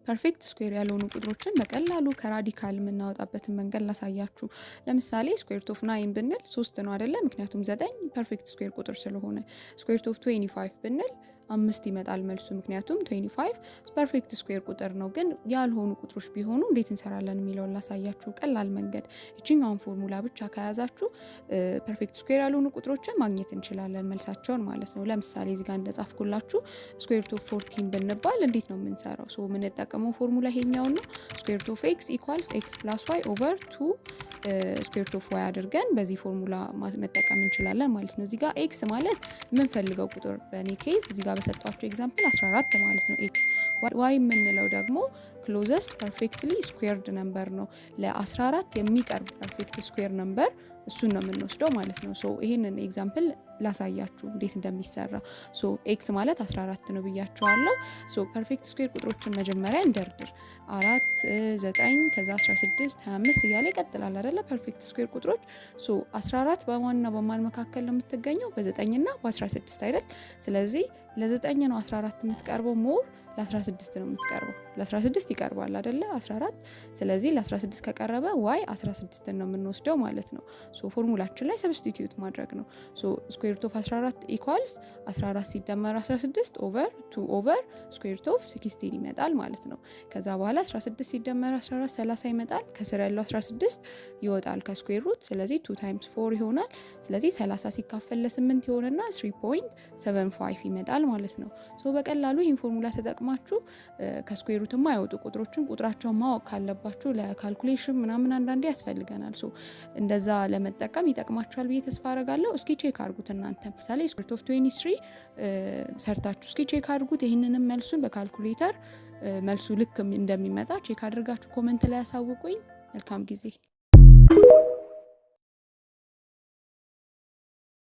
ፐርፌክት ስኩዌር ያልሆኑ ቁጥሮችን በቀላሉ ከራዲካል የምናወጣበትን መንገድ ላሳያችሁ። ለምሳሌ ስኩዌር ሩት ኦፍ 9 ብንል 3 ነው አይደለ? ምክንያቱም 9 ፐርፌክት ስኩዌር ቁጥር ስለሆነ። ስኩዌር ሩት ኦፍ 25 ብንል 5 ይመጣል መልሱ፣ ምክንያቱም 25 ፐርፌክት ስኩዌር ቁጥር ነው። ግን ያልሆኑ ቁጥሮች ቢሆኑ እንዴት እንሰራለን የሚለውን ላሳያችሁ። ቀላል መንገድ፣ ይችኛውን ፎርሙላ ብቻ ከያዛችሁ ፐርፌክት ስኩዌር ያልሆኑ ቁጥሮችን ማግኘት እንችላለን መልሳቸውን ማለት ነው። ለምሳሌ እዚህ ጋር እንደጻፍኩላችሁ ስኩዌር ሩት ኦፍ 14 ብንባል እንዴት ነው የምንሰራው? ሶ የምንጠቀመው ፎርሙላ ይሄኛው ነው። ስኩዌር ሩት ኦፍ ኤክስ ኢኳልስ ኤክስ ፕላስ ዋይ ኦቨር 2 ስኩዌር ሩት ኦፍ ዋይ አድርገን በዚህ ፎርሙላ መጠቀም እንችላለን ማለት ነው። እዚህ ጋር ኤክስ ማለት የምንፈልገው ቁጥር፣ በእኔ ኬዝ እዚህ ጋር በሰጧቸው ኤግዛምፕል 14 ማለት ነው ኤክስ። ዋይ የምንለው ደግሞ ክሎዘስት ፐርፌክትሊ ስኩዌርድ ነምበር ነው። ለ14 የሚቀርብ ፐርፌክት ስኩዌር ነምበር እሱን ነው የምንወስደው ማለት ነው። ሶ ይሄንን ኤግዛምፕል ላሳያችሁ እንዴት እንደሚሰራ። ሶ ኤክስ ማለት 14 ነው ብያችኋለሁ። ሶ ፐርፌክት ስኩዌር ቁጥሮችን መጀመሪያ እንደርድር። 4 9 ከዛ 16 25 እያለ ይቀጥላል አይደለ? ፐርፌክት ስኩዌር ቁጥሮች። ሶ 14 በማንና በማን መካከል ነው የምትገኘው? በ9 እና በ16 አይደል? ስለዚህ ለ9 ነው 14 የምትቀርበው ሞር ለ16 ነው የምትቀርበው። ለ16 ይቀርባል አይደለ 14። ስለዚህ ለ16 ከቀረበ ዋይ 16 ነው የምንወስደው ማለት ነው። ሶ ፎርሙላችን ላይ ሰብስቲቲዩት ማድረግ ነው። ሶ ስኩዌር ሩት ኦፍ 14 ኢኳልስ 14 ሲደመር 16 ኦቨር 2 ኦቨር ስኩዌር ሩት ኦፍ 16 ይመጣል ማለት ነው። ከዛ በኋላ 16 ሲደመር 14 30 ይመጣል። ከስር ያለው 16 ይወጣል ከስኩዌር ሩት። ስለዚህ 2 ታይምስ 4 ይሆናል። ስለዚህ 30 ሲካፈል ለ8 ይሆንና 3.75 ይመጣል ማለት ነው። ሶ በቀላሉ ይህን ፎርሙላ ተጠቅማችሁ ከስኩዌር ሩት የማይወጡ ቁጥሮችን ቁጥራቸውን ማወቅ ካለባችሁ ለካልኩሌሽን ምናምን አንዳንዴ ያስፈልገናል። ሶ እንደዛ ለመጠቀም ይጠቅማችኋል ብዬ ተስፋ አረጋለሁ። እስኪ ቼክ አድርጉት እናንተ። ምሳሌ ስኩዌር ሩት ኦፍ 23 ሰርታችሁ እስኪ ቼክ አድርጉት። ይህንንም መልሱን በካልኩሌተር መልሱ ልክ እንደሚመጣ ቼክ አድርጋችሁ ኮመንት ላይ ያሳውቁኝ። መልካም ጊዜ።